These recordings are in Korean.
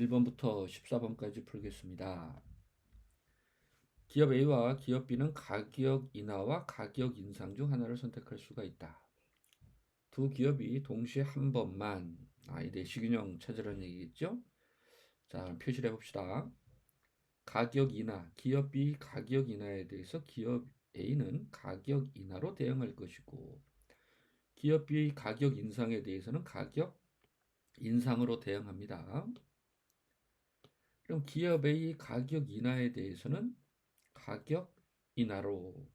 1번부터 14번까지 풀겠습니다. 기업 A와 기업 B는 가격 인하와 가격 인상 중 하나를 선택할 수가 있다. 두 기업이 동시에 한 번만 이 내시균형 찾으라는 얘기겠죠? 자, 표시를 해봅시다. 가격 인하, 기업 B 가격 인하에 대해서 기업 A는 가격 인하로 대응할 것이고, 기업 B 가격 인상에 대해서는 가격 인상으로 대응합니다. 그럼 기업 A 가격 인하에 대해서는 가격 인하로,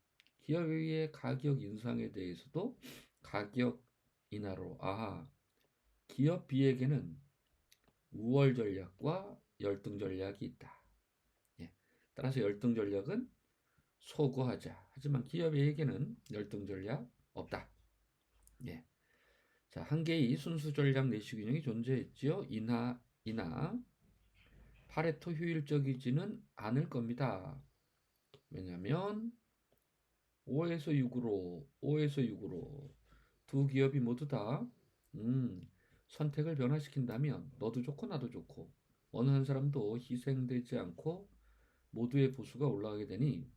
기업 A의 가격 인상에 대해서도 가격 인하로. 기업 B에게는 우월 전략과 열등 전략이 있다. 따라서 열등 전략은 소거하자. 하지만 기업 A에게는 열등 전략 없다. 자, 한 개의 순수 전략 내시균형이 존재했지요. 인하 파레토 효율적이지는 않을 겁니다. 왜냐하면 5에서 6으로 두 기업이 모두 다 선택을 변화시킨다면 너도 좋고 나도 좋고 어느 한 사람도 희생되지 않고 모두의 보수가 올라가게 되니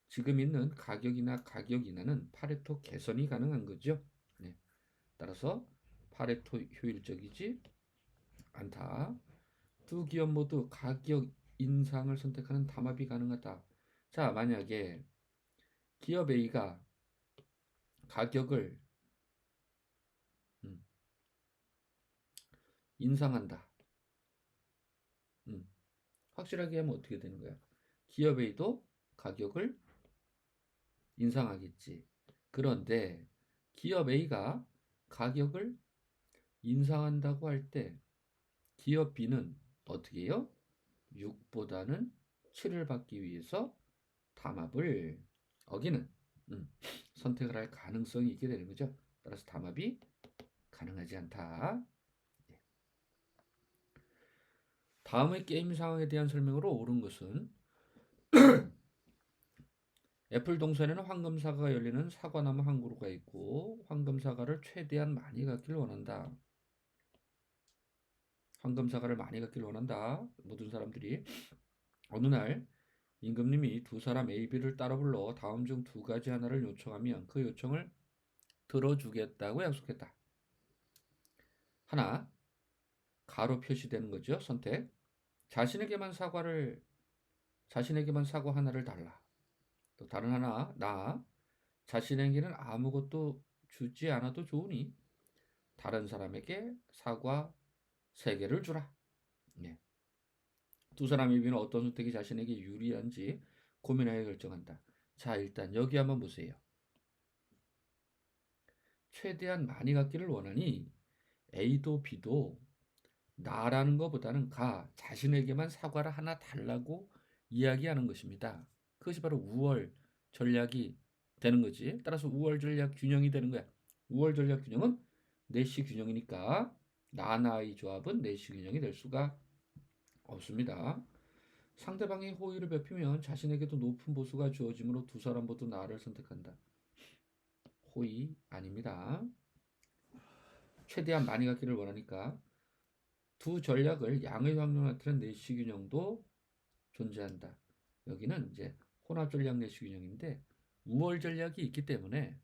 지금 있는 가격이나 가격 인하는 파레토 개선이 가능한 거죠. 따라서 파레토 효율적이지 않다. 두 기업 모두 가격 인상을 선택하는 담합이 가능하다. 자, 만약에 기업 A가 가격을 인상한다. 확실하게 하면 어떻게 되는 거야? 기업 A도 가격을 인상하겠지. 그런데 기업 A가 가격을 인상한다고 할 때 기업 B는 어떻게 해요? 6보다는 7을 받기 위해서 담합을 어기는 선택을 할 가능성이 있게 되는 거죠. 따라서 담합이 가능하지 않다. 다음의 게임 상황에 대한 설명으로 옳은 것은 애플 동산에는 황금 사과가 열리는 사과나무 한 그루가 있고 황금 사과를 최대한 많이 갖기를 원한다. 황금 사과를 많이 갖기를 원한다. 모든 사람들이. 어느 날 임금님이 두 사람 A, B를 따로 불러 다음 중 두 가지 하나를 요청하면 그 요청을 들어주겠다고 약속했다. 하나, 가로 표시되는 거죠. 선택. 자신에게만 사과 하나를 달라. 또 다른 하나, 자신에게는 아무것도 주지 않아도 좋으니 다른 사람에게 사과 3개를 주라. 두 사람의 비는 어떤 선택이 자신에게 유리한지 고민하여 결정한다. 자, 일단 여기 한번 보세요. 최대한 많이 갖기를 원하니 A도 B도 나라는 것보다는 자신에게만 사과를 하나 달라고 이야기하는 것입니다. 그것이 바로 우월 전략이 되는 거지. 따라서 우월 전략 균형이 되는 거야. 우월 전략 균형은 내시 균형이니까 나나의 조합은 내시 균형이 될 수가 없습니다. 상대방이 호의를 베푸면 자신에게도 높은 보수가 주어지므로 두 사람 모두 나를 선택한다. 호의 아닙니다. 최대한 많이 갖기를 원하니까 두 전략을 양의 확률 나타낸 내시 균형도 존재한다. 여기는 이제 혼합 전략 내시 균형인데 우월 전략이 있기 때문에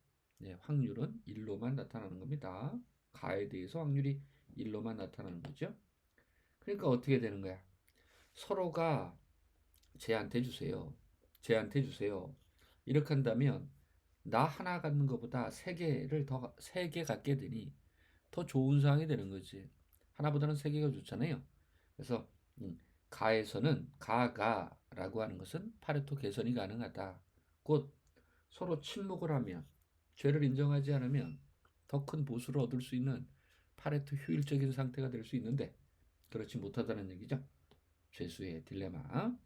확률은 1로만 나타나는 겁니다. 가에 대해서 확률이 1로만 나타나는 거죠. 그러니까 어떻게 되는 거야? 서로가 쟤한테 주세요. 이렇게 한다면 나 하나 갖는 것보다 3개 갖게 되니 더 좋은 상황이 되는 거지. 하나보다는 3개가 좋잖아요. 그래서 가에서는 가라고 하는 것은 파레토 개선이 가능하다. 곧 서로 침묵을 하면 죄를 인정하지 않으면 더 큰 보수를 얻을 수 있는 파레토 효율적인 상태가 될 수 있는데 그렇지 못하다는 얘기죠. 죄수의 딜레마.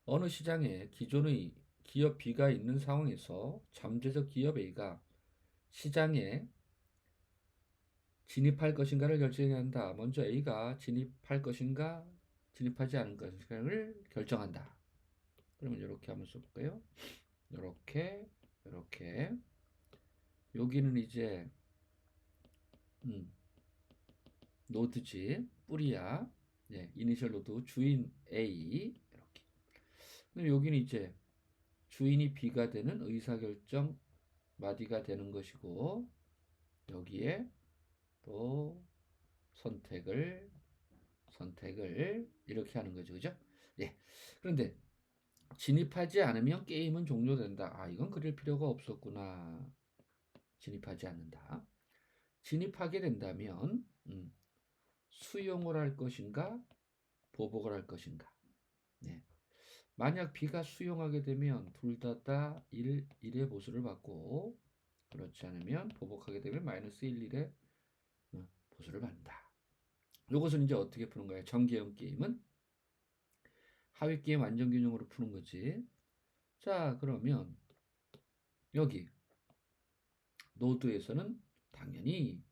어느 시장에 기존의 기업 B가 있는 상황에서 잠재적 기업 A가 시장에 진입할 것인가를 결정해야 한다. 먼저 A가 진입할 것인가 진입하지 않을 것인가를 결정한다. 그러면 이렇게 한번 써볼까요? 이렇게 여기는 이제 노드지, 뿌리야. 예, 이니셜 노드, 주인 A. 이렇게. 그럼 여기는 이제 주인이 B가 되는 의사결정 마디가 되는 것이고, 여기에 또 선택을 이렇게 하는 거죠. 그죠? 예. 그런데 진입하지 않으면 게임은 종료된다. 아, 이건 그릴 필요가 없었구나. 진입하지 않는다. 진입하게 된다면 수용을 할 것인가, 보복을 할 것인가. 네. 만약 B가 수용하게 되면 둘 다 1의 보수를 받고, 그렇지 않으면 보복하게 되면 마이너스 1, 1의 보수를 받는다. 이것은 이제 어떻게 푸는 거예요? 전개형 게임은 하위 게임 완전균형으로 푸는 거지. 자, 그러면 여기 노드에서는 당연히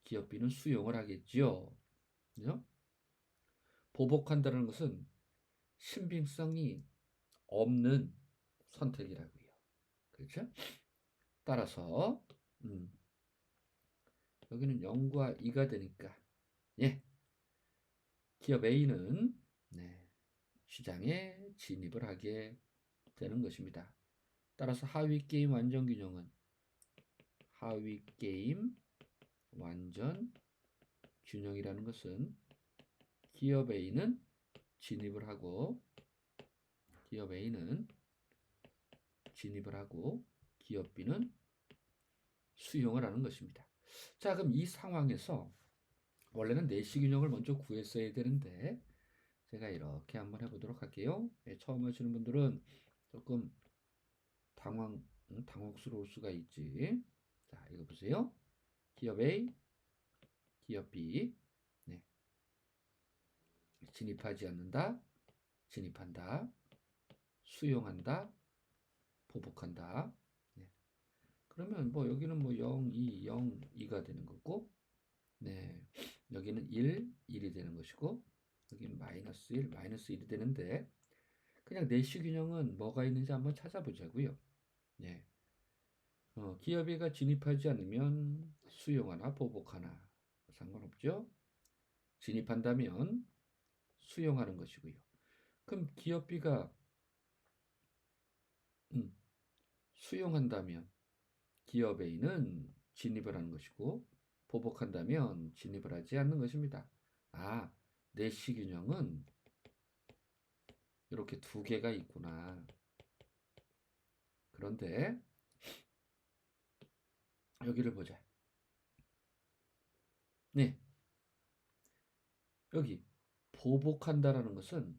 기업 B는 수용을 하겠지요. 그죠? 보복한다는 것은 신빙성이 없는 선택이라고요. 그렇죠? 따라서 여기는 0과 2가 되니까 예, 기업 A는 시장에 진입을 하게 되는 것입니다. 따라서 하위 게임 완전 균형은 하위 게임 완전 균형이라는 것은 기업 A는 진입을 하고 기업 B는 수용을 하는 것입니다. 자, 그럼 이 상황에서 원래는 내시 균형을 먼저 구했어야 되는데 제가 이렇게 한번 해보도록 할게요. 처음 하시는 분들은 조금 당혹스러울 수가 있지. 자, 이거 보세요. 기업 A, 기업 B. 네. 진입하지 않는다, 진입한다, 수용한다, 보복한다. 네. 그러면 뭐 여기는 뭐 0, 2, 0, 2가 되는 거고, 네. 여기는 1, 1이 되는 것이고, 여기는 마이너스 1, 마이너스 1이 되는데, 그냥 내시 균형은 뭐가 있는지 한번 찾아보자고요. 네. 기업이가 진입하지 않으면 수용하나 보복하나 상관없죠. 진입한다면 수용하는 것이고요. 그럼 기업 B가 수용한다면 기업 A는 진입을 하는 것이고 보복한다면 진입을 하지 않는 것입니다. 아, 내시 균형은 이렇게 두 개가 있구나. 그런데 여기를 보자. 네, 여기 보복한다라는 것은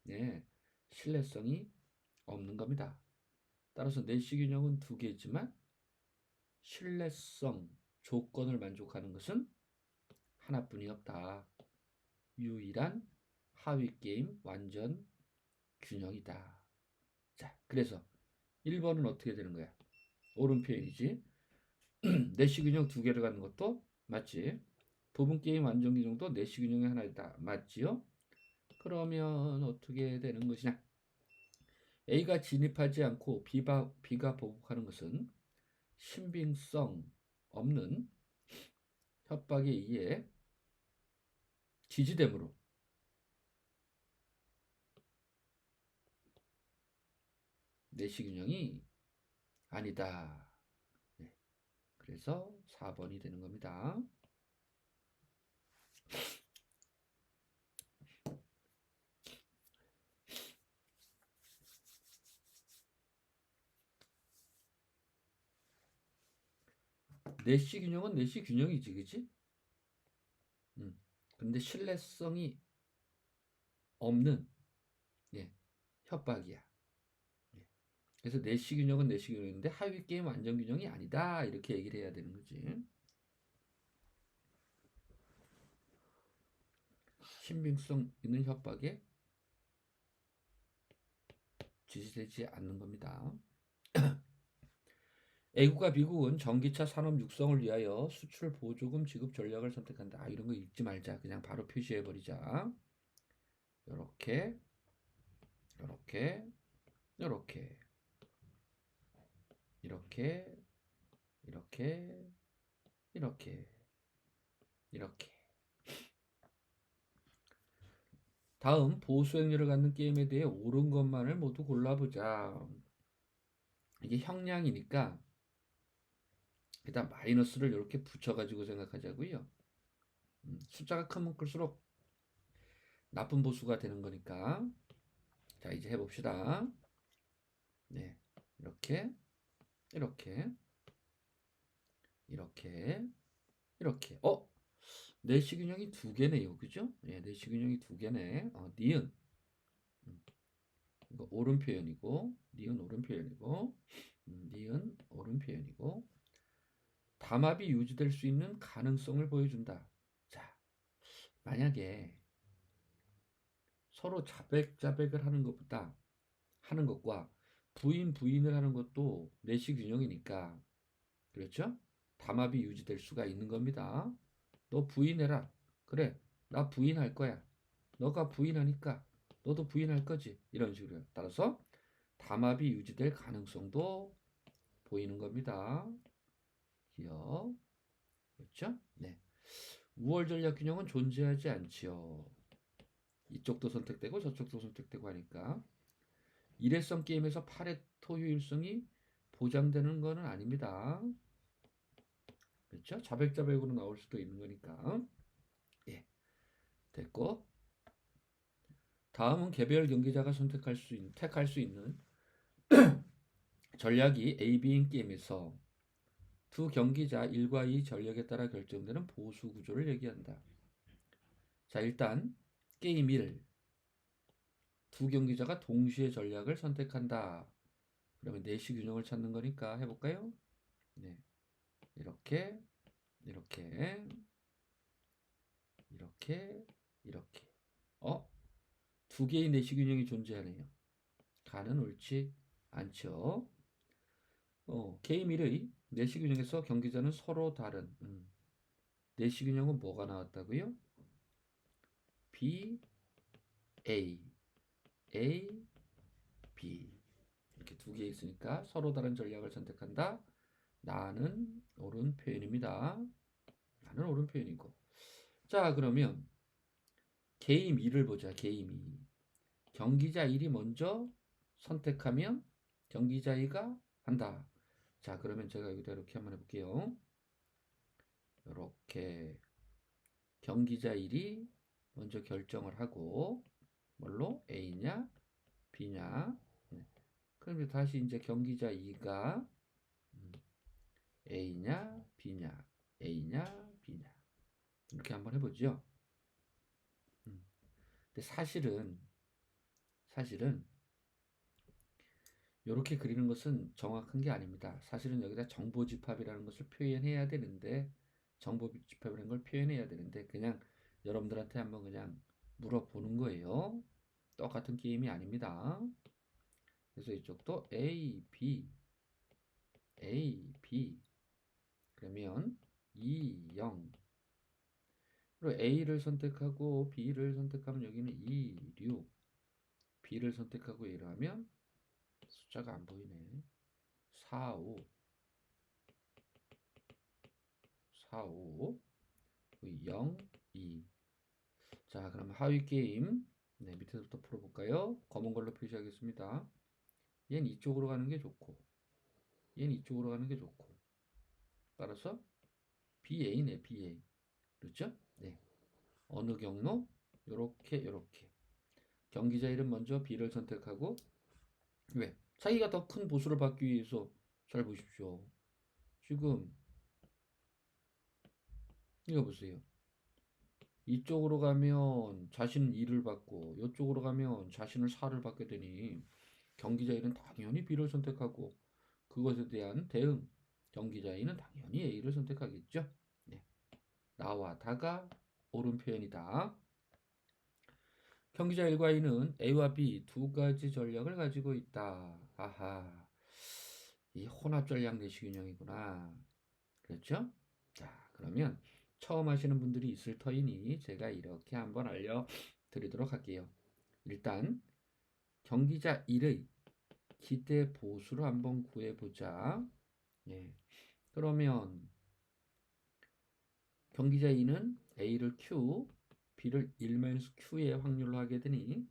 네, 신뢰성이 없는 겁니다. 따라서 내시 균형은 두 개지만 신뢰성 조건을 만족하는 것은 하나뿐이 없다. 유일한 하위 게임 완전 균형이다. 자, 그래서 1번은 어떻게 되는 거야? 옳은 표현이지. 내시 균형 두 개를 갖는 것도 맞지. 부분 게임 완전 균형도 내시 균형의 하나이다. 맞지요? 그러면 어떻게 되는 것이냐? A가 진입하지 않고 B가 보복하는 것은 신빙성 없는 협박에 의해 지지됨으로 내시 균형이 아니다. 네. 그래서 4번이 되는 겁니다. 내시 균형은 내시 균형이지, 그치? 근데 신뢰성이 없는 예, 협박이야. 예. 그래서 내시 균형은 내시 균형인데 하위 게임 완전 균형이 아니다. 이렇게 얘기를 해야 되는 거지. 신빙성 있는 협박에 지지되지 않는 겁니다. A국과 B국은 전기차 산업 육성을 위하여 수출 보조금 지급 전략을 선택한다. 아, 이런 거 읽지 말자. 그냥 바로 표시해 버리자. 요렇게, 요렇게, 요렇게, 이렇게, 이렇게, 이렇게. 다음 보수 행렬을 갖는 게임에 대해 옳은 것만을 모두 골라보자. 이게 형량이니까 일단 마이너스를 이렇게 붙여가지고 생각하자고요. 숫자가 크면 클수록 나쁜 보수가 되는 거니까. 자, 이제 해봅시다. 네, 이렇게 내시균형이 두 개네요, 그죠? 예, 내시균형이 두 개네. 니은 이거 옳은 표현이고, 니은 옳은 표현이고, 니은 옳은 표현이고, 담합이 유지될 수 있는 가능성을 보여준다. 자, 만약에 서로 자백을 하는 것과 부인을 하는 것도 내시균형이니까, 그렇죠? 담합이 유지될 수가 있는 겁니다. 너 부인해라. 그래, 나 부인할 거야. 너가 부인하니까 너도 부인할 거지. 이런 식으로. 따라서 담합이 유지될 가능성도 보이는 겁니다. 기억. 그렇죠? 네. 우월 전략 균형은 존재하지 않지요. 이쪽도 선택되고 저쪽도 선택되고 하니까. 일회성 게임에서 파레토 효율성이 보장되는 것은 아닙니다. 그렇죠? 자백으로 나올 수도 있는 거니까. 예. 됐고. 다음은 개별 경기자가 택할 수 있는 전략이 A, B인 게임에서 두 경기자 1과 2 전력에 따라 결정되는 보수 구조를 얘기한다. 자, 일단 게임 1. 두 경기자가 동시에 전략을 선택한다. 그러면 내시 균형을 찾는 거니까 해볼까요? 네. 이렇게. 두 개의 내시 균형이 존재하네요. 가는 옳지 않죠. 게임 1의 내시 균형에서 경기자는 서로 다른 내시 균형은 뭐가 나왔다고요? B, A, B 이렇게 두 개 있으니까 서로 다른 전략을 선택한다. 나는 옳은 표현입니다. 나는 옳은 표현이고. 자, 그러면 게임 2를 보자. 게임 2. 경기자 1이 먼저 선택하면 경기자 2가 한다. 자, 그러면 제가 여기다 이렇게 한번 해볼게요. 이렇게 경기자 1이 먼저 결정을 하고 뭘로? A냐 B냐. 그럼 다시 이제 경기자 2가 A냐 B냐 이렇게 한번 해보죠. 근데 사실은 이렇게 그리는 것은 정확한 게 아닙니다. 사실은 여기다 정보집합이라는 것을 표현해야 되는데 정보집합이라는 걸 표현해야 되는데 그냥 여러분들한테 한번 그냥 물어보는 거예요. 똑같은 게임이 아닙니다. 그래서 이쪽도 A, B 그러면 2, 0 그리고 A를 선택하고 B를 선택하면 여기는 2, 6 B를 선택하고 A를 하면 숫자가 안 보이네. 4, 5 0, 2 자, 그럼 하위 게임 밑에서부터 풀어볼까요? 검은 걸로 표시하겠습니다. 얘는 이쪽으로 가는 게 좋고 얘는 이쪽으로 가는 게 좋고 따라서 BA네 BA 그렇죠? 네. 어느 경로? 요렇게 경기자 이름 먼저 B를 선택하고 왜? 자기가 더 큰 보수를 받기 위해서 잘 보십시오. 지금 이거 보세요. 이쪽으로 가면 자신은 2를 받고 이쪽으로 가면 자신은 4를 받게 되니 경기자 1은 당연히 B를 선택하고 그것에 대한 대응 경기자 2는 당연히 A를 선택하겠죠. 네. 나와 다가 옳은 표현이다. 경기자 1과 2는 A와 B 두 가지 전략을 가지고 있다. 아하, 이 혼합 전략 내시균형이구나. 그렇죠? 자, 그러면 처음 하시는 분들이 있을 터이니 제가 이렇게 한번 알려드리도록 할게요. 일단 경기자 1의 기대 보수를 한번 구해보자. 예. 그러면 경기자 2는 A를 Q, B를 1-Q의 확률로 하게 되니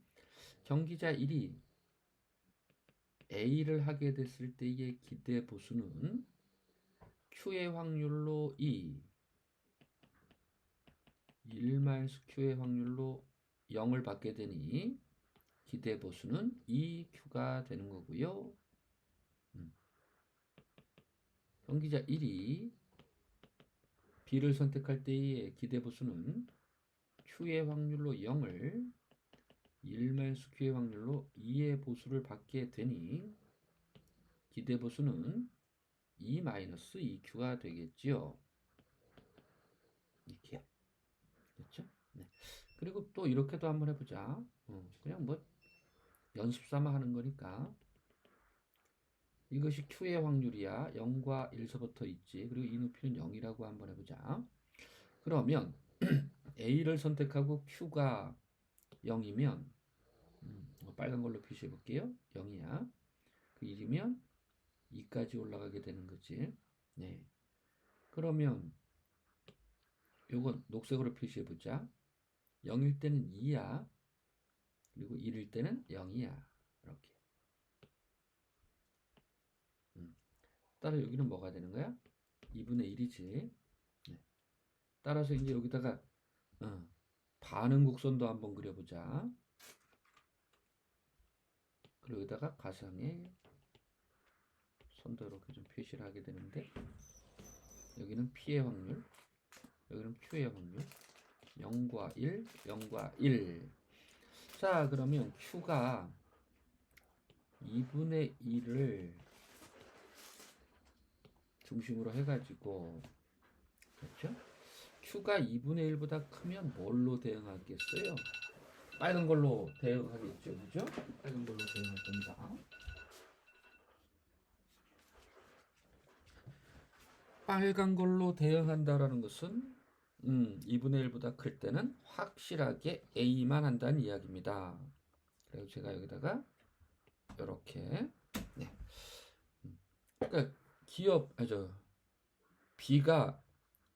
경기자 1이 A를 하게 됐을 때의 기대 보수는 Q의 확률로 2, 1-Q의 확률로 0을 받게 되니 기대 보수는 2Q가 되는 거고요. 경기자 1이 B를 선택할 때의 기대 보수는 Q의 확률로 0을 1-Q의 확률로 2의 보수를 받게 되니 기대 보수는 2-2Q가 되겠지요. 이렇게. 됐죠? 네. 그리고 또 이렇게도 한번 해보자. 그냥 뭐 연습 삼아 하는 거니까. 이것이 Q의 확률이야. 0과 1서부터 있지. 그리고 이 높이는 0이라고 한번 해보자. 그러면 A를 선택하고 Q가 0이면 빨간 걸로 표시해 볼게요. 0이야. 그 1이면 2까지 올라가게 되는 거지. 네. 그러면 요건 녹색으로 표시해 보자. 0일 때는 2야. 그리고 1일 때는 0이야. 이렇게. 따라 여기는 뭐가 되는 거야? 2분의 1이지. 네. 따라서 이제 여기다가 반응 곡선도 한번 그려보자. 그리고 여기다가 가상의 선도 이렇게 좀 표시를 하게 되는데 여기는 P의 확률, 여기는 Q의 확률. 0과 1, 0과 1. 자, 그러면 Q가 2분의 1을 중심으로 해가지고, 그렇죠? Q가 2분의 1보다 크면 뭘로 대응하겠어요? 빨간 걸로 대응하겠죠, 그죠? 빨간 걸로 대응할 겁니다. 빨간 걸로 대응한다라는 것은 2분의 1보다 클 때는 확실하게 A만 한다는 이야기입니다. 그래서 제가 여기다가 이렇게 그러니까 B가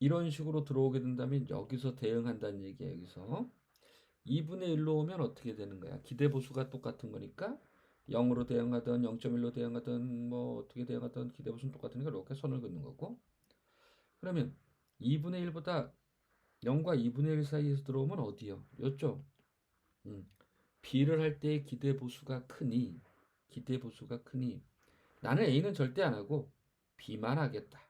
이런 식으로 들어오게 된다면 여기서 대응한다는 얘기야. 여기서 2분의 1로 오면 어떻게 되는 거야? 기대 보수가 똑같은 거니까 0으로 대응하든 0.1로 대응하든 뭐 어떻게 대응하든 기대 보수는 똑같으니까 이렇게 선을 긋는 거고. 그러면 2분의 1보다 0과 2분의 1 사이에서 들어오면 어디요? 요쪽. B를 할 때의 기대 보수가 크니 나는 A는 절대 안 하고 B만 하겠다.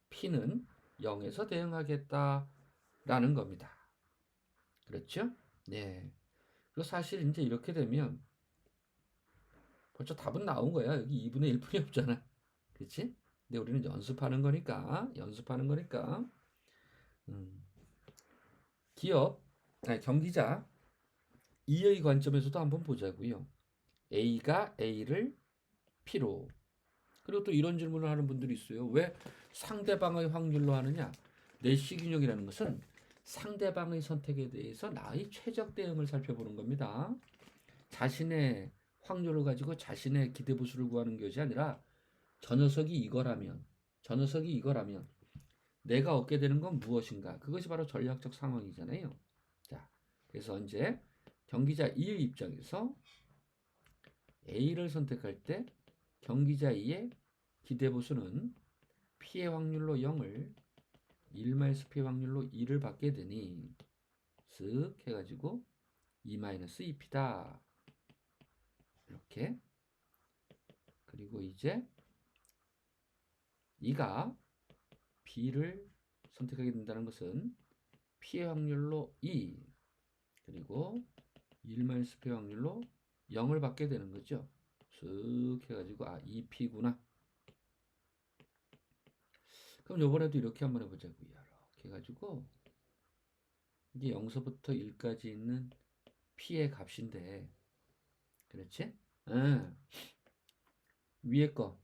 P는 0에서 대응하겠다라는 겁니다. 그렇죠? 네. 그리고 사실 이제 이렇게 되면 벌써 답은 나온 거야. 여기 2분의 1뿐이 없잖아. 그렇지? 근데 우리는 연습하는 거니까 경기자 E의 관점에서도 한번 보자고요. A가 A를 P로. 그리고 또 이런 질문을 하는 분들이 있어요. 왜 상대방의 확률로 하느냐? 내시균형이라는 것은 상대방의 선택에 대해서 나의 최적 대응을 살펴보는 겁니다. 자신의 확률을 가지고 자신의 기대보수를 구하는 것이 아니라 저 녀석이 이거라면 내가 얻게 되는 건 무엇인가? 그것이 바로 전략적 상황이잖아요. 자, 그래서 이제 경기자 2의 입장에서 A를 선택할 때 경기자 2의 기대보수는 P의 확률로 0을 1-P의 확률로 2를 받게 되니 쓱 해가지고 2-2P다. 이렇게. 그리고 이제 이가 B를 선택하게 된다는 것은 P의 확률로 2 그리고 1-P의 확률로 0을 받게 되는 거죠. 쓱 해가지고 2P구나. 그럼 요번에도 이렇게 한번 해보자고요. 이렇게 해가지고 이게 0서부터 1까지 있는 P의 값인데 그렇지? 위에 거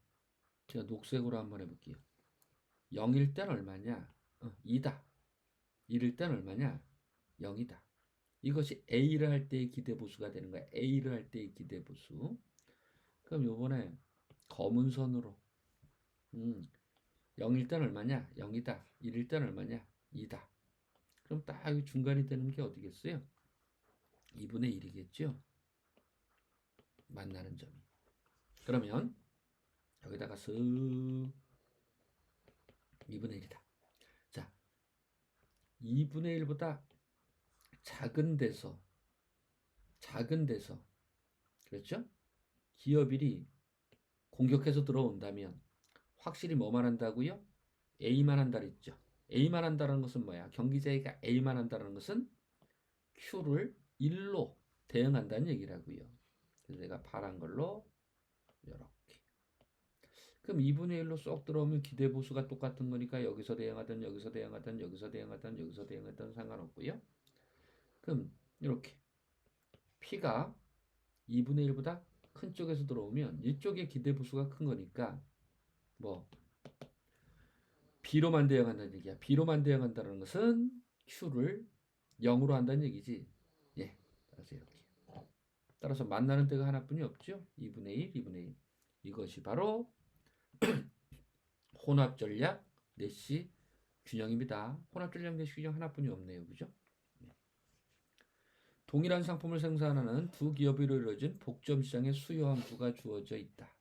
제가 녹색으로 한번 해볼게요. 0일 땐 얼마냐? 2다. 1일 땐 얼마냐? 0이다. 이것이 A를 할 때의 기대보수가 되는 거야. A를 할 때의 기대보수. 그럼 요번에 검은 선으로 0일 땐 얼마냐? 0이다. 1일 땐 얼마냐? 2다. 이 중간이 되는 게 어디겠어요? 2분의 1이겠죠? 만나는 점이. 그러면 여기다가 쓱 2분의 1이다. 자, 2분의 1보다 작은 데서 그렇죠? 기업일이 공격해서 들어온다면 확실히 뭐만 한다고요? A만 한다 그랬죠. A만 한다는 것은 뭐야? 경기자회가 A만 한다는 것은 Q를 1로 대응한다는 얘기라고요. 그래서 내가 바란 걸로 이렇게. 그럼 2분의 1로 쏙 들어오면 기대보수가 똑같은 거니까 여기서 대응하든 여기서 대응하든 여기서 대응하든 여기서 대응하든 상관없고요. 그럼 이렇게 P가 2분의 1보다 큰 쪽에서 들어오면 이쪽에 기대보수가 큰 거니까 뭐 B로만 대응한다는 얘기야. B로만 대응한다는 것은 Q를 0으로 한다는 얘기지. 예. 따라서 이렇게. 따라서 만나는 데가 하나뿐이 없죠. 2분의 1, 2분의 1. 이것이 바로 혼합전략 내시 균형입니다. 혼합전략 내시 균형 하나뿐이 없네요. 그죠? 네. 동일한 상품을 생산하는 두 기업으로 이루어진 복점 시장의 수요 함수가 주어져 있다.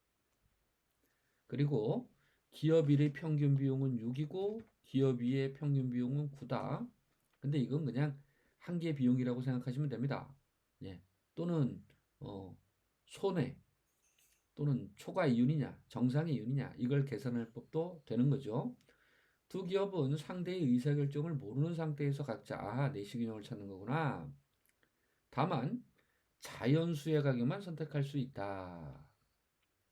그리고 기업 1의 평균 비용은 6이고 기업 2의 평균 비용은 9다. 근데 이건 그냥 한 개 비용이라고 생각하시면 됩니다. 예. 또는 손해 또는 초과 이윤이냐 정상의 이윤이냐 이걸 계산할 법도 되는 거죠. 두 기업은 상대의 의사결정을 모르는 상태에서 각자 내시균형을 찾는 거구나. 다만 자연수의 가격만 선택할 수 있다.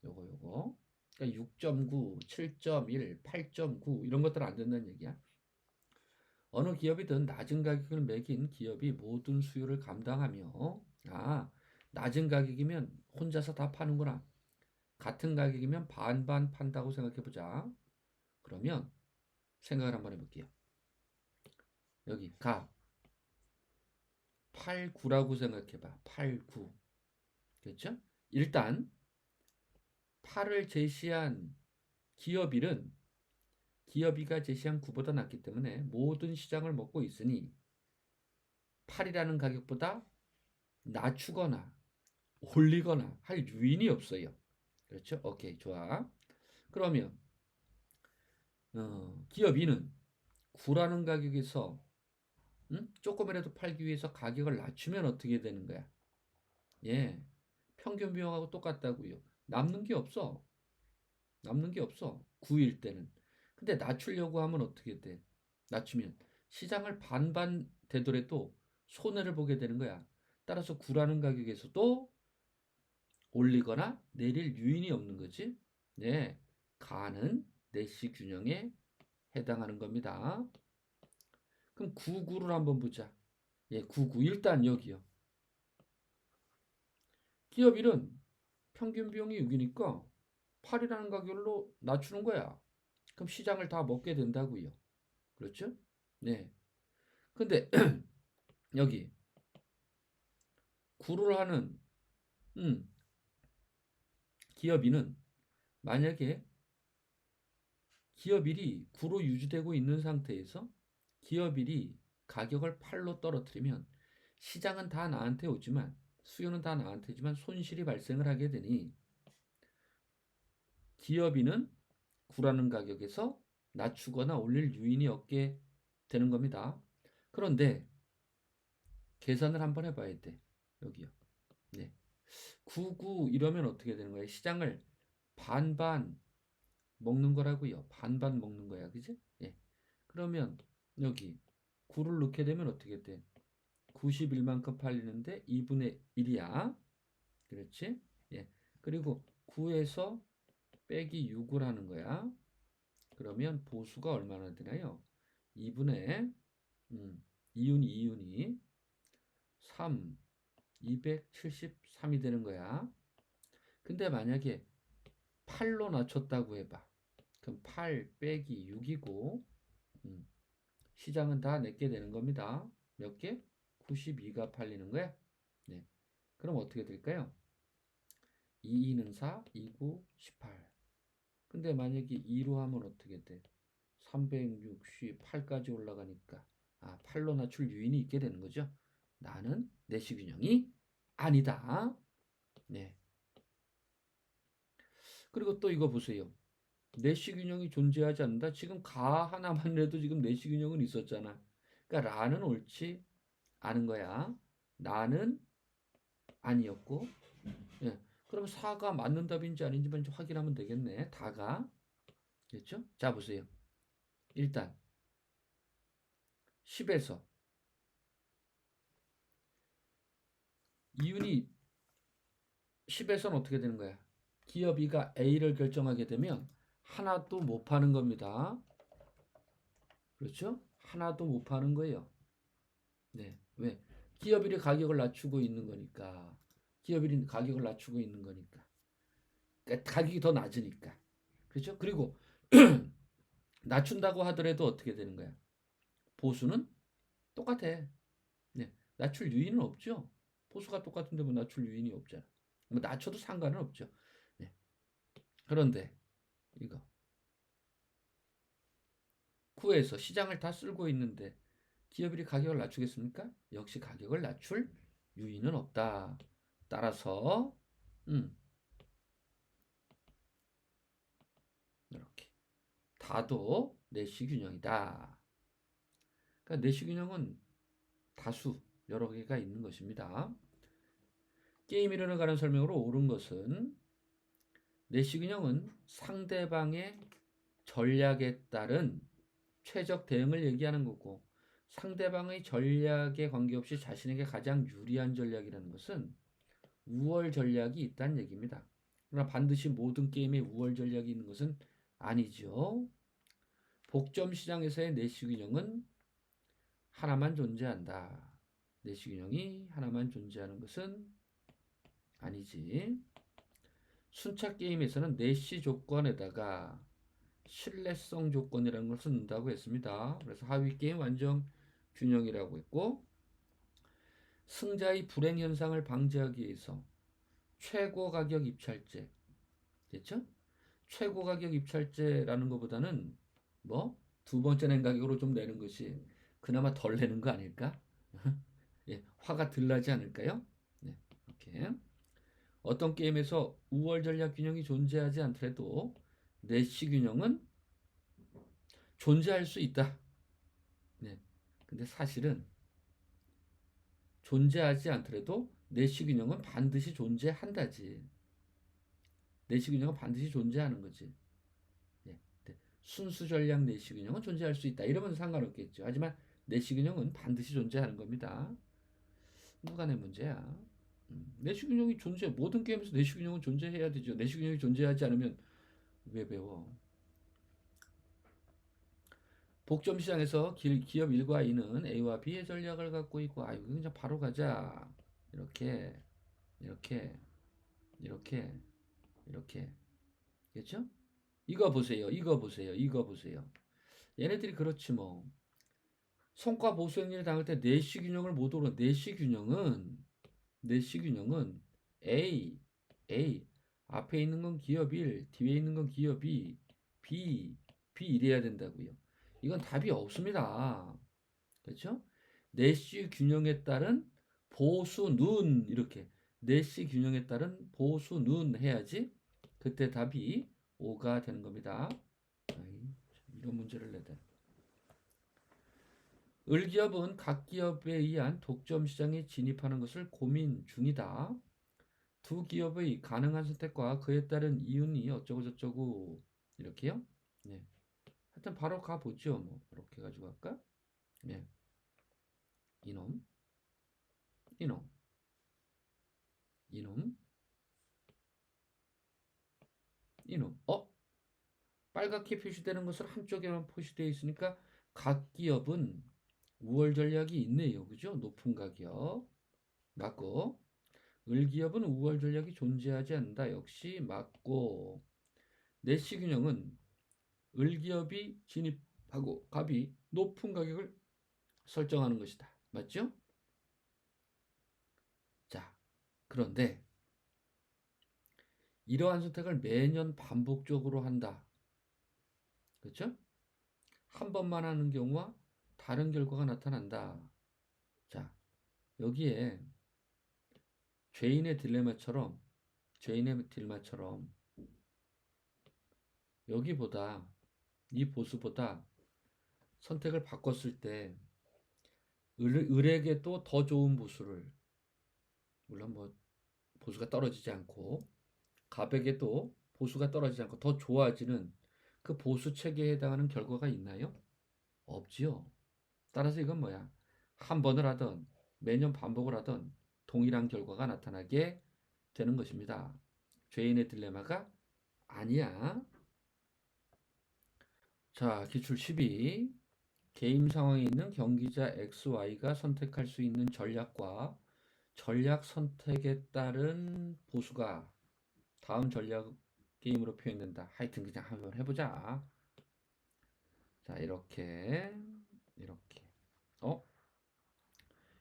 요거 그러니까 6.9, 7.1, 8.9 이런 것들은 안 된다는 얘기야. 어느 기업이든 낮은 가격을 매긴 기업이 모든 수요를 감당하며 낮은 가격이면 혼자서 다 파는구나. 같은 가격이면 반반 판다고 생각해보자. 그러면 생각을 한번 해볼게요. 여기 8, 9라고 생각해봐. 8, 9. 그렇죠? 일단 8을 제시한 기업 1은 기업 2가 제시한 9보다 낮기 때문에 모든 시장을 먹고 있으니 8이라는 가격보다 낮추거나 올리거나 할 요인이 없어요. 그렇죠? 오케이, 좋아. 그러면 기업 2는 9라는 가격에서 조금이라도 팔기 위해서 가격을 낮추면 어떻게 되는 거야? 예, 평균 비용하고 똑같다고요. 남는 게 없어. 9일 때는. 근데 낮추려고 하면 어떻게 돼? 낮추면 시장을 반반 되더라도 손해를 보게 되는 거야. 따라서 9라는 가격에서도 올리거나 내릴 요인이 없는 거지. 네, 가는 내시 균형에 해당하는 겁니다. 그럼 9, 9를 한번 보자. 예, 9, 9 일단 여기요. 기업 1은 평균 비용이 6이니까 8이라는 가격으로 낮추는 거야. 그럼 시장을 다 먹게 된다고요. 그렇죠? 네. 근데 여기 9를 하는 기업 2는 만약에 기업 1이 9로 유지되고 있는 상태에서 기업 1이 가격을 8로 떨어뜨리면 시장은 다 나한테 오지만 수요는 다 나한테 오지만 손실이 발생을 하게 되니 기업 2는 9라는 가격에서 낮추거나 올릴 요인이 없게 되는 겁니다. 그런데 계산을 한번 해봐야 돼. 여기요. 네. 9, 9 이러면 어떻게 되는 거예요? 시장을 반반 먹는 거라고요. 반반 먹는 거야. 그지? 예. 그러면 여기 9를 넣게 되면 어떻게 돼? 91만큼 팔리는데 2분의 1이야. 그렇지? 예. 그리고 9에서 빼기 6을 하는 거야. 그러면 보수가 얼마나 되나요? 2분의 2윤이 3, 273이 되는 거야. 근데 만약에 8로 낮췄다고 해봐. 그럼 8 빼기 6이고 시장은 다 내게 되는 겁니다. 몇 개? 92가 팔리는 거야. 네. 그럼 어떻게 될까요? 2, 2는 4, 2, 9, 18. 근데 만약에 2로 하면 어떻게 돼? 360, 8까지 올라가니까 8 탄로 나출 유인이 있게 되는 거죠. 나는 내시균형이 아니다. 네. 그리고 또 이거 보세요. 내시균형이 존재하지 않는다. 지금 가 하나만 해도 지금 내시균형은 있었잖아. 그러니까 라는 옳지 않은 거야. 나는 아니었고. 예. 그럼 4가 맞는 답인지 아닌지만 좀 확인하면 되겠네. 다가. 됐죠? 자, 보세요. 일단 10에서 이윤이 10에서는 어떻게 되는 거야? 기업 E가 A를 결정하게 되면 하나도 못 파는 겁니다. 그렇죠? 하나도 못 파는 거예요. 네. 왜? 기업 1이 가격을 낮추고 있는 거니까. 기업 1이 가격을 낮추고 있는 거니까. 그러니까 가격이 더 낮으니까. 그렇죠? 그리고 낮춘다고 하더라도 어떻게 되는 거야? 보수는 똑같아. 네. 낮출 유인은 없죠. 보수가 똑같은데 뭐 낮출 유인이 없잖아. 뭐 낮춰도 상관은 없죠. 네. 그런데 이거 9에서 시장을 다 쓸고 있는데 기업이 가격을 낮추겠습니까? 역시 가격을 낮출 유인은 없다. 따라서 이렇게 다도 내시균형이다. 그러니까 내시균형은 다수 여러 개가 있는 것입니다. 게임 이론에 관한 설명으로 옳은 것은 내시균형은 상대방의 전략에 따른 최적 대응을 얘기하는 거고 상대방의 전략에 관계없이 자신에게 가장 유리한 전략이라는 것은 우월 전략이 있다는 얘기입니다. 그러나 반드시 모든 게임에 우월 전략이 있는 것은 아니죠. 복점 시장에서의 내시균형은 하나만 존재한다. 내시균형이 하나만 존재하는 것은 아니지. 순차 게임에서는 내시 조건에다가 신뢰성 조건이라는 것을 넣는다고 했습니다. 그래서 하위 게임 완전 균형이라고 했고 승자의 불행 현상을 방지하기 위해서 최고 가격 입찰제 됐죠? 최고 가격 입찰제라는 것보다는 뭐 두 번째 낸 가격으로 좀 내는 것이 그나마 덜 내는 거 아닐까? 예, 화가 덜 나지 않을까요? 네, 이렇게 어떤 게임에서 우월 전략 균형이 존재하지 않더라도 내시 균형은 존재할 수 있다. 네, 근데 사실은 존재하지 않더라도 내시 균형은 반드시 존재한다지. 내시 균형은 반드시 존재하는 거지. 예, 네. 순수 전략 내시 균형은 존재할 수 있다. 이러면 상관없겠죠. 하지만 내시 균형은 반드시 존재하는 겁니다. 누가 내 문제야? 내시균형이 모든 게임에서 내시균형은 존재해야 되죠. 내시균형이 존재하지 않으면 왜 배워? 복점 시장에서 기업 1과 2는 A와 B의 전략을 갖고 있고, 아이고, 그냥 바로 가자. 이렇게, 이렇게, 이렇게, 이렇게. 그렇죠? 이거 보세요. 이거 보세요. 이거 보세요. 얘네들이 그렇지 뭐. 성과 보수 행위를 당할 때 내시균형을 못 오른 내시균형은 A 앞에 있는 건 기업 1, 뒤에 있는 건 기업 2, B 이래야 된다고요. 이건 답이 없습니다. 그렇죠? 내시 균형에 따른 보수는 이렇게 내시 균형에 따른 보수는 해야지 그때 답이 5가 되는 겁니다. 이런 문제를 내다. 을기업은 각 기업에 의한 독점 시장에 진입하는 것을 고민 중이다. 두 기업의 가능한 선택과 그에 따른 이윤이 어쩌고저쩌고 이렇게요. 네. 하여튼 바로 가보죠. 뭐 이렇게 가지고 갈까? 네. 이놈, 이놈, 이놈, 이놈. 빨갛게 표시되는 것은 한쪽에만 표시되어 있으니까 각 기업은 우월 전략이 있네요. 그죠? 높은 가격. 맞고. 을기업은 우월 전략이 존재하지 않는다. 역시 맞고. 내시균형은 을기업이 진입하고 갑이 높은 가격을 설정하는 것이다. 맞죠? 자, 그런데 이러한 선택을 매년 반복적으로 한다. 그렇죠? 한 번만 하는 경우와 다른 결과가 나타난다. 자, 여기에 죄인의 딜레마처럼 여기보다 이 보수보다 선택을 바꿨을 때 을에게도 더 좋은 보수를, 물론 뭐 보수가 떨어지지 않고 갑에게도 보수가 떨어지지 않고 더 좋아지는 그 보수 체계에 해당하는 결과가 있나요? 없지요. 따라서 이건 뭐야? 한 번을 하던 매년 반복을 하던 동일한 결과가 나타나게 되는 것입니다. 죄인의 딜레마가 아니야. 자, 기출 12. 게임 상황에 있는 경기자 XY가 선택할 수 있는 전략과 전략 선택에 따른 보수가 다음 전략 게임으로 표현된다. 하여튼 그냥 한번 해보자. 자, 이렇게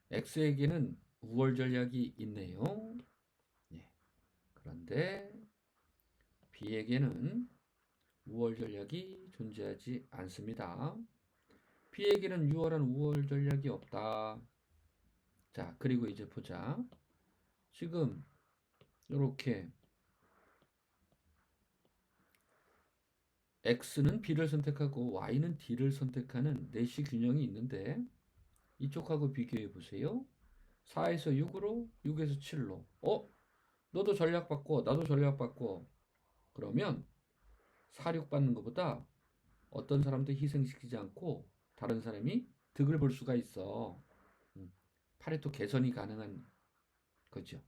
X에게는 우월 전략이 있네요. 예. 그런데 B에게는 우월 전략이 존재하지 않습니다. B에게는 유월한 우월 전략이 없다. 자, 그리고 이제 보자. 지금 이렇게 X는 B를 선택하고 Y는 D를 선택하는 내시 균형이 있는데 이쪽하고 비교해 보세요. 4에서 6으로 6에서 7로 너도 전략 바꿔 나도 전략 바꿔 그러면 4, 6 받는 것보다 어떤 사람도 희생시키지 않고 다른 사람이 득을 볼 수가 있어. 파레토 개선이 가능한 거죠.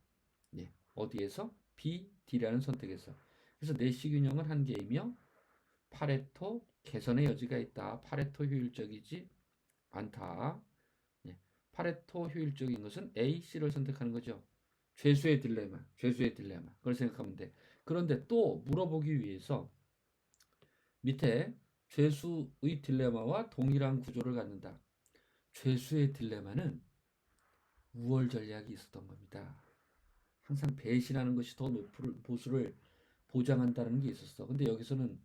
예. 어디에서? B, D라는 선택에서. 그래서 내시 균형은 한 개이며 파레토 개선의 여지가 있다. 파레토 효율적이지 않다. 예. 파레토 효율적인 것은 A, C를 선택하는 거죠. 죄수의 딜레마. 그걸 생각하면 돼. 그런데 또 물어보기 위해서 밑에 죄수의 딜레마와 동일한 구조를 갖는다. 죄수의 딜레마는 우월 전략이 있었던 겁니다. 항상 배신하는 것이 더 높은 보수를 보장한다는 게 있었어. 근데 여기서는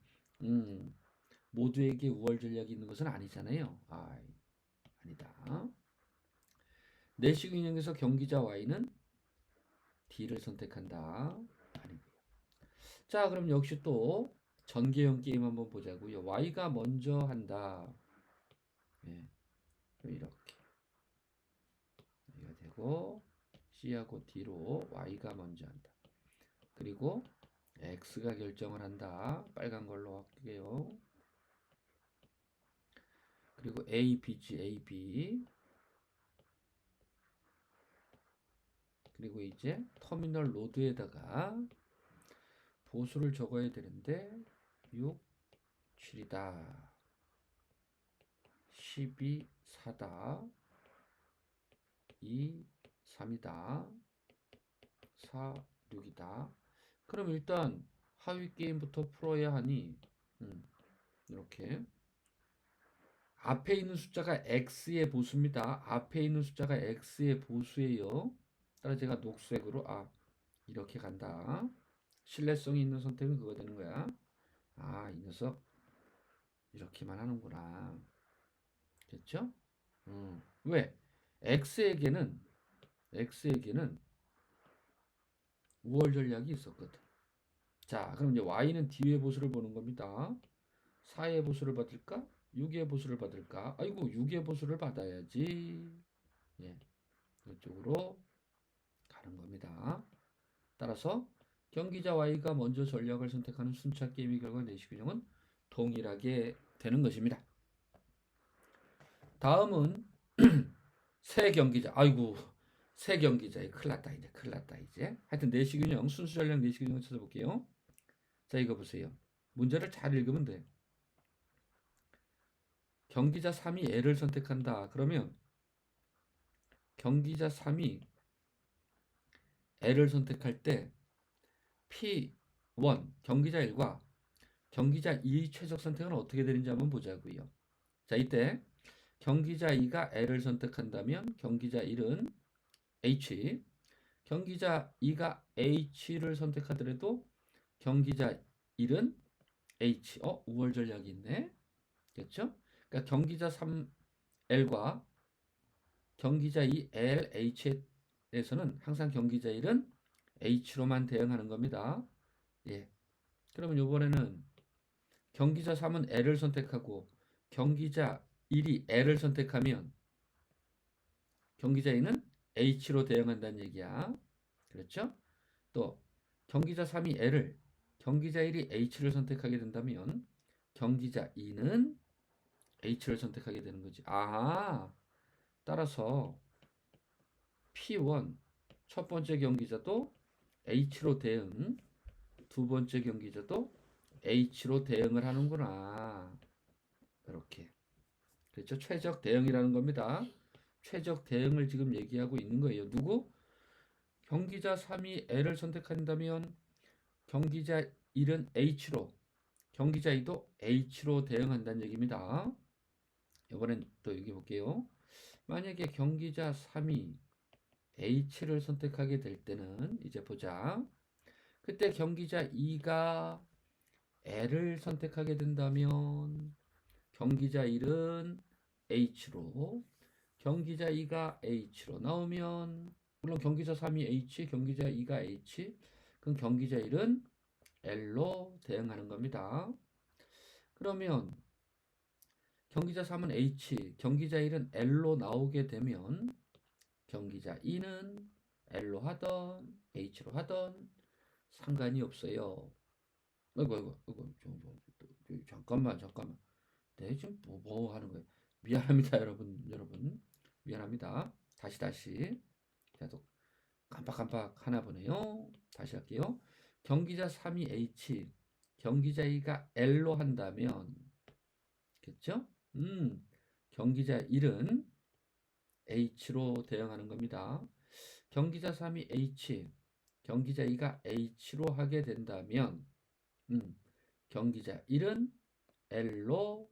모두에게 우월 전략이 있는 것은 아니잖아요. 아니다. 내시 균형에서 경기자 Y는 D를 선택한다. 아니고요. 자, 그럼 역시 또 전개형 게임 한번 보자고요. Y가 먼저 한다. 예, 이렇게 여기가 되고 C하고 D로 Y가 먼저 한다. 그리고 X가 결정을 한다. 빨간 걸로 할게요. 그리고 A, B지, A, B. 그리고 이제 터미널 로드에다가 보수를 적어야 되는데 6, 7이다. 12, 4다. 2, 3이다. 4, 6이다. 그럼 일단 하위 게임부터 풀어야 하니 이렇게 앞에 있는 숫자가 X의 보수입니다. 앞에 있는 숫자가 X의 보수예요. 따라 제가 녹색으로 이렇게 간다. 신뢰성이 있는 선택은 그거 되는 거야. 이 녀석 이렇게만 하는구나. 됐죠? 왜? X에게는 우월 전략이 있었거든. 자, 그럼 이제 Y는 D의 보수를 보는 겁니다. 4의 보수를 받을까? 6의 보수를 받을까? 아이고, 6의 보수를 받아야지. 예, 이쪽으로 가는 겁니다. 따라서 경기자 Y가 먼저 전략을 선택하는 순차 게임의 결과 내시 균형은 동일하게 되는 것입니다. 다음은 새 경기자. 새 경기자에 큰일 났다 이제. 하여튼 내시 균형, 순수 전략 내시 균형을 찾아볼게요. 자, 이거 보세요. 문제를 잘 읽으면 돼. 경기자 3이 L을 선택한다. 그러면 경기자 3이 L을 선택할 때 P1 경기자 1과 경기자 2의 최적 선택은 어떻게 되는지 한번 보자고요. 자, 이때 경기자 2가 L을 선택한다면 경기자 1은 H, 경기자 2가 H를 선택하더라도 경기자 1은 H. 우월 전략이 있네. 됐죠? 그러니까 경기자 3 L과 경기자 2 LH에서는 항상 경기자 1은 H로만 대응하는 겁니다. 예. 그러면 이번에는 경기자 3은 L을 선택하고 경기자 1이 L을 선택하면 경기자 2는 H로 대응한다는 얘기야. 그렇죠? 또 경기자 3이 L을 경기자 1이 H를 선택하게 된다면 경기자 2는 H를 선택하게 되는 거지. 아하. 따라서 P1 첫 번째 경기자도 H로 대응, 두 번째 경기자도 H로 대응을 하는구나. 이렇게. 그렇죠? 최적 대응이라는 겁니다. 최적 대응을 지금 얘기하고 있는 거예요. 누구? 경기자 3이 L을 선택한다면 경기자 1은 H로, 경기자 2도 H로 대응한다는 얘기입니다. 이번엔 또 여기 볼게요. 만약에 경기자 3이 H를 선택하게 될 때는 이제 보자. 그때 경기자 2가 L을 선택하게 된다면 경기자 1은 H로, 경기자 2가 H로 나오면 물론 경기자 3이 H, 경기자 2가 H, 그럼 경기자 1은 L로 대응하는 겁니다. 그러면 경기자 3은 H, 경기자 1은 L로 나오게 되면 경기자 2는 L로 하던 H로 하던 상관이 없어요. 아이고, 잠깐만. 네, 지금 뭐 하는 거예요? 미안합니다, 여러분. 미안합니다. 다시. 계속 깜빡 하나 보네요. 다시 할게요. 경기자 3이 H, 경기자 2가 L로 한다면, 겠죠? 경기자 1은 H로 대응하는 겁니다. 경기자 3이 H, 경기자 2가 H로 하게 된다면, 경기자 1은 L로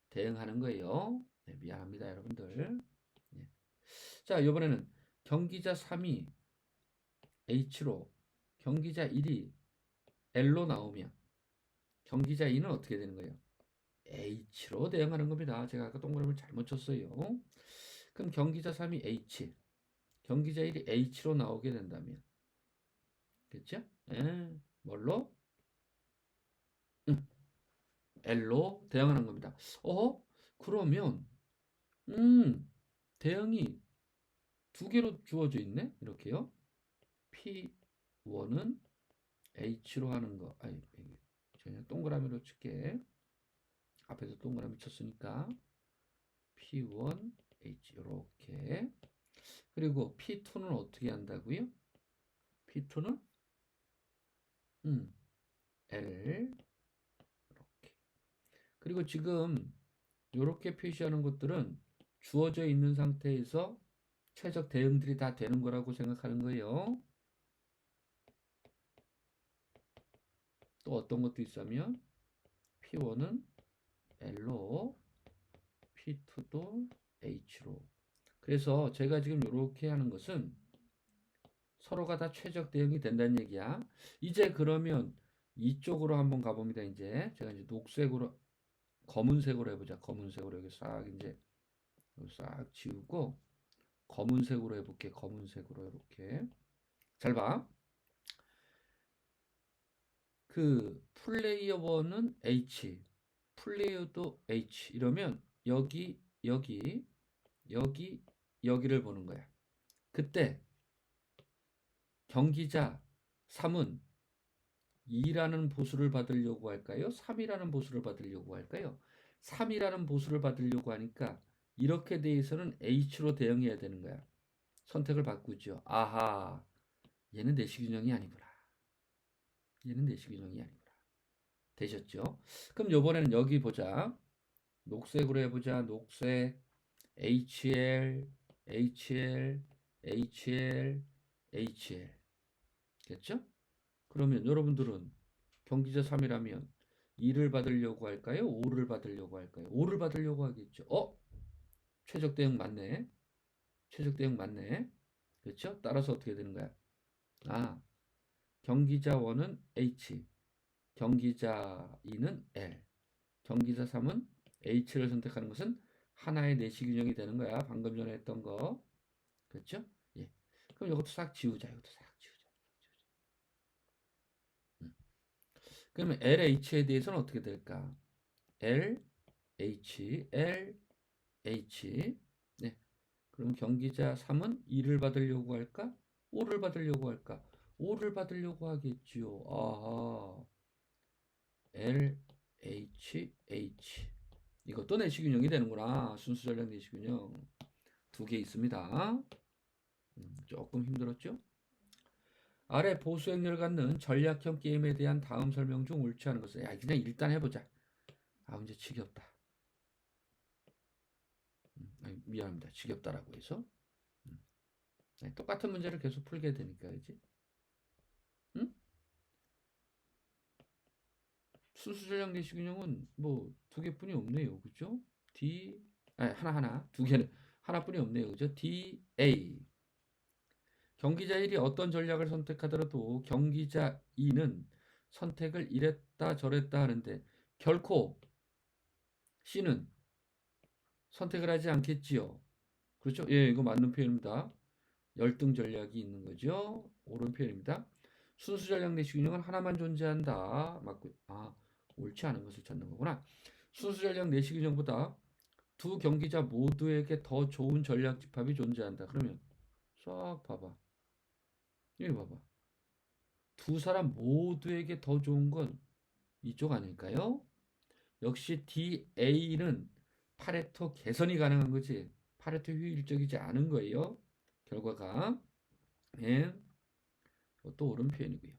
대응하는 거예요. 네, 미안합니다, 여러분들. 네. 자, 이번에는 경기자 3이 H로, 경기자 1이 L로 나오면 경기자 2는 어떻게 되는 거예요? H로 대응하는 겁니다. 제가 아까 동그라미를 잘못 쳤어요. 그럼 경기자 3이 H, 경기자 1이 H로 나오게 된다면, 그렇죠? 뭘로? L로 대응하는 겁니다. 그러면 대응이 두 개로 주어져 있네? 이렇게요. P1은 H로 하는 거. 아니, 그냥 동그라미로 칠게. 앞에서 동그라미 쳤으니까 P1 H 이렇게. 그리고 P2는 어떻게 한다고요? P2는 L 이렇게. 그리고 지금 이렇게 표시하는 것들은 주어져 있는 상태에서 최적 대응들이 다 되는 거라고 생각하는 거예요. 또 어떤 것도 있으면 P1은 L로, P2도 H로. 그래서 제가 지금 이렇게 하는 것은 서로가 다 최적 대응이 된다는 얘기야. 이제 그러면 이쪽으로 한번 가봅니다. 이제 제가 이제 녹색으로, 검은색으로 해보자. 검은색으로 여기 싹 이제 싹 지우고 검은색으로 해볼게. 검은색으로 이렇게. 잘 봐. 그 플레이어 1은 H, 플레이어도 H 이러면 여기를 보는 거야. 그때 경기자 3은 2라는 보수를 받으려고 할까요? 3이라는 보수를 받으려고 할까요? 3이라는 보수를 받으려고 하니까 이렇게 대해서는 H로 대응해야 되는 거야. 선택을 바꾸죠. 아하, 얘는 내시균형이 아니구나. 얘는 내시균형이 아니구나. 되셨죠? 그럼 요번에는 여기 보자. 녹색으로 해보자. 녹색 HL, HL, HL, HL. 됐죠? 그러면 여러분들은 경기자 3이라면 2를 받으려고 할까요? 5를 받으려고 할까요? 5를 받으려고 하겠죠. 최적 대응 맞네. 최적 대응 맞네. 그렇죠? 따라서 어떻게 되는 거야? 경기자 1은 H, 경기자 2는 L, 경기자 3은 H를 선택하는 것은 하나의 내시균형이 되는 거야. 방금 전에 했던 거. 그렇죠? 예. 그럼 이것도 싹 지우자. 이것도 싹 지우자. 그러면 LH에 대해서는 어떻게 될까? LH, LH. 네. 그럼 경기자 3은 2를 받으려고 할까? 5를 받으려고 할까? 5를 받으려고 하겠지요. 아하. LH, H. 이것도 내시균형이 되는구나. 순수 전략 내시균형. 두 개 있습니다. 조금 힘들었죠? 아래 보수 행렬을 갖는 전략형 게임에 대한 다음 설명 중 옳지 않은 것을. 야, 그냥 일단 해보자. 아, 이제 지겹다. 아니, 미안합니다. 지겹다라고 해서. 네, 똑같은 문제를 계속 풀게 되니까, 그지? 응? 순수 전략 내시균형은 뭐 두 개뿐이 없네요. 그죠? D, 아니, 하나, 두 개는 하나뿐이 없네요. 그죠? D, A. 경기자 1이 어떤 전략을 선택하더라도 경기자 2는 선택을 이랬다 저랬다 하는데 결코 C는 선택을 하지 않겠지요. 그렇죠? 예, 이거 맞는 표현입니다. 열등 전략이 있는 거죠. 옳은 표현입니다. 순수 전략 내시균형은 하나만 존재한다. 맞고, 아, 옳지 않은 것을 찾는 거구나. 순수 전략 내시균형보다 두 경기자 모두에게 더 좋은 전략 집합이 존재한다. 그러면 싹 봐봐. 여기 봐봐. 두 사람 모두에게 더 좋은 건 이쪽 아닐까요? 역시 DA는 파레토 개선이 가능한 거지. 파레토 효율적이지 않은 거예요. 결과가. 네. 또 옳은 표현이고요.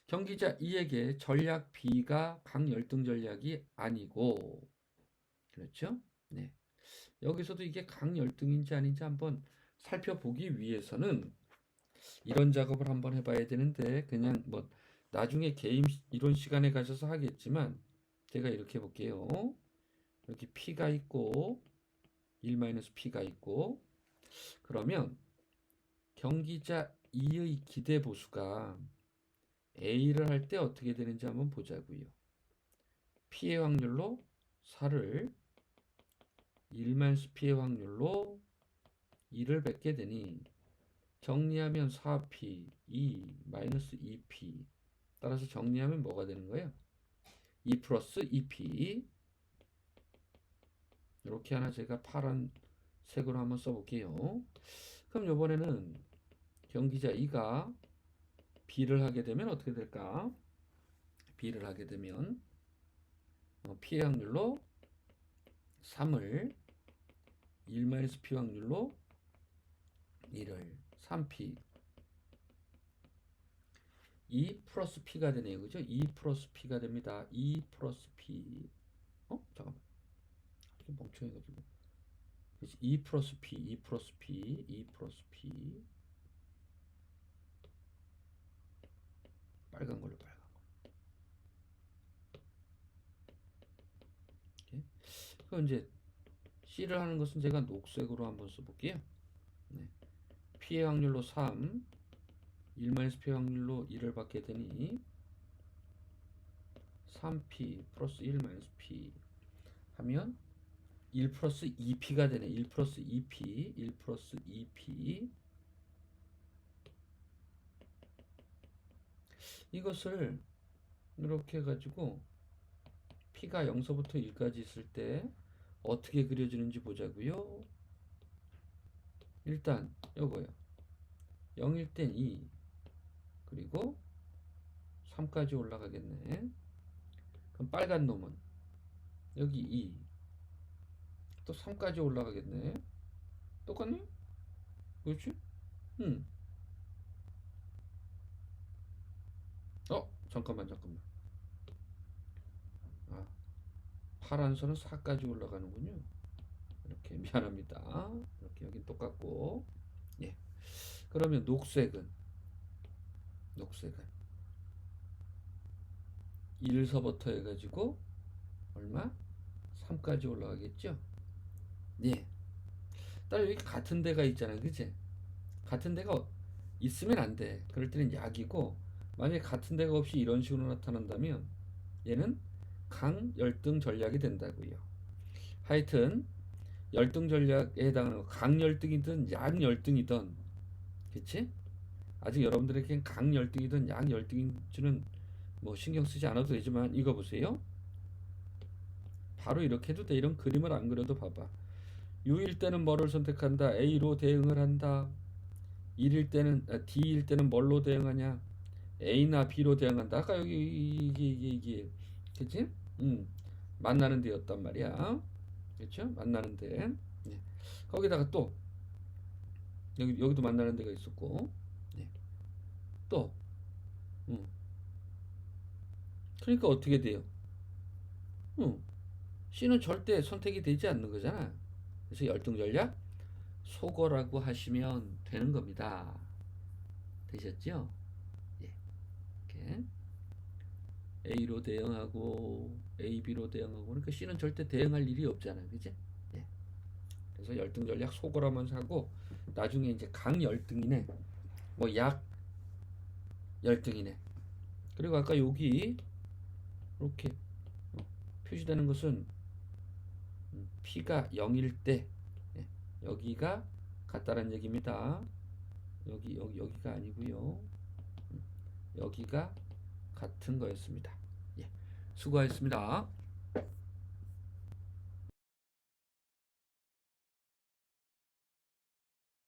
경기자 2에게 전략 B가 강열등 전략이 아니고, 그렇죠? 네. 여기서도 이게 강열등인지 아닌지 한번 살펴보기 위해서는 이런 작업을 한번 해봐야 되는데, 그냥 뭐 나중에 게임 이론 시간에 가셔서 하겠지만 제가 이렇게 해볼게요. 여기 P가 있고 1-P가 있고, 그러면 경기자 2의 기대 보수가 A를 할 때 어떻게 되는지 한번 보자고요. P의 확률로 4를 1-P의 확률로 2를 뱉게 되니 정리하면 4P, 2-2P. 따라서 정리하면 뭐가 되는 거예요? 2 플러스 2P. 이렇게 하나 제가 파란 색으로 한번 써볼게요. 그럼 이번에는 경기자 2가 B를 하게 되면 어떻게 될까? B를 하게 되면 P의 확률로 3을 1-P 확률로 2를 3P 2 플러스 P가 되네요. 그죠? 2 플러스 P가 됩니다. 2 플러스 P. 잠깐만. 이렇게 멍청해가지고. 2 플러스 P, 2 플러스 P, 2 플러스 P. 빨간 걸로 빨간 거. 이렇게. 그럼 이제 C를 하는 것은 제가 녹색으로 한번 써볼게요. 네. P의 확률로 3, 1-P의 확률로 2를 받게 되니 3P 플러스 1-P 하면 1 플러스 2P가 되네. 1 플러스 2P, 1 플러스 2P. 이것을 이렇게 해가지고 P가 0서부터 1까지 있을 때 어떻게 그려지는지 보자고요. 일단 요거요. 0일 땐 2, 그리고 3까지 올라가겠네. 그럼 빨간 놈은 여기 2, 또 3까지 올라가겠네. 똑같네? 그렇지? 잠깐만. 아, 파란 선은 4까지 올라가는군요. 이렇게 미안합니다. 이렇게 여긴 똑같고. 예. 그러면 녹색은 1서부터 해가지고 얼마? 3까지 올라가겠죠? 예. 따로 여기 같은 데가 있잖아요. 그치? 같은 데가 있으면 안 돼. 그럴 때는 약이고, 만약에 같은 데가 없이 이런 식으로 나타난다면 얘는 강열등 전략이 된다고요. 하여튼 열등 전략에 해당하는 거, 강열등이든 약열등이든, 그치? 아직 여러분들에겐 강열등이든 약열등인지는 뭐 신경 쓰지 않아도 되지만 이거 보세요. 바로 이렇게 해도 돼. 이런 그림을 안 그려도 봐봐. U일 때는 뭐를 선택한다? A로 대응을 한다. D일 때는 뭘로 대응하냐? A나 B로 대응한다. 아까 여기 이게 그치? 만나는 데였단 말이야. 그렇죠? 만나는 데. 네. 거기다가 또 여기도 만나는 데가 있었고, 네. 또 그러니까 어떻게 돼요? 응. C는 절대 선택이 되지 않는 거잖아. 그래서 열등 전략 속어라고 하시면 되는 겁니다. 되셨죠? 예. 이렇게 A로 대응하고 A, B로 대응하고 그러니까 C는 절대 대응할 일이 없잖아. 그지? 예. 그래서 열등 전략 속어라만 하고 나중에 이제 강열등이네. 뭐 약열등이네. 그리고 아까 여기 이렇게 표시되는 것은 P가 0일 때 예, 여기가 같다는 얘기입니다. 여기가 아니고요. 여기가 같은 거였습니다. 예, 수고하셨습니다.